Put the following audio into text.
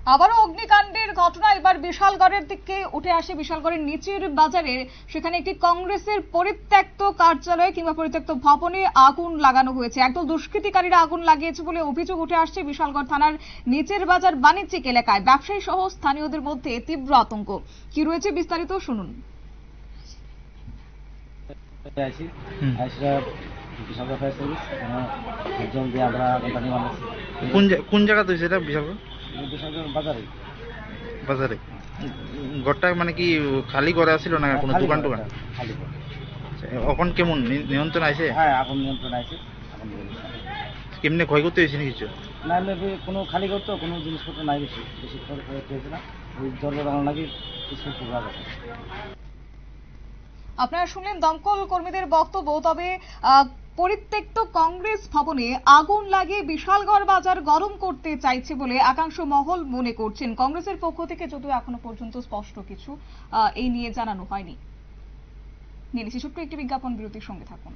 আবারও অগ্নিকাণ্ডের ঘটনা, এবার বিশালগড়ের দিকে উঠে আসে। বিশালগড়ের নিচের বাজারে সেখানে একটি কংগ্রেসের পরিত্যক্ত কার্যালয় কিংবা পরিত্যক্ত ভবনে আগুন লাগানো হয়েছে। একদল দুষ্কৃতিকারীরা আগুন লাগিয়েছে বলে অভিযোগ উঠে আসছে। বিশালগড় থানার নিচের বাজার বাণিজ্যিক এলাকায় ব্যবসায়ী সহ স্থানীয়দের মধ্যে তীব্র আতঙ্ক। কি রয়েছে বিস্তারিত শুনুন। কোন জায়গা তো সেটা বিশালগড় বাজারে বাজারে ঘরটা মানে কি খালি করে আসছিল না কোনো দোকান টোকান? খালি করে। এখন কেমন নিয়ন্ত্রণ আছে? হ্যাঁ, এখন নিয়ন্ত্রণ আছে। এখন কেমনে ক্ষয়ক্ষতি হয়েছে না কিছু? না এমনি কোনো খালি করতো, কোনো জিনিসপত্র নাই, বেশি বেশি ক্ষয়ক্ষতি হয়েছে না। ওই জল বানানো লাগে কিছু টুকরা আছে। আপনারা শুনলেন দমকল কর্মীদের বক্তব্য। তবে পরিত্যক্ত কংগ্রেস ভবনে আগুন লাগিয়ে বিশালগড় বাজার গরম করতে চাইছে বলে একাংশ মহল মনে করছেন। কংগ্রেসের পক্ষ থেকে যদিও এখনো পর্যন্ত স্পষ্ট কিছু এই নিয়ে জানানো হয়নি। নিয়ে নিচ্ছি ছোট্ট একটি বিজ্ঞাপন বিরতির সঙ্গে থাকুন।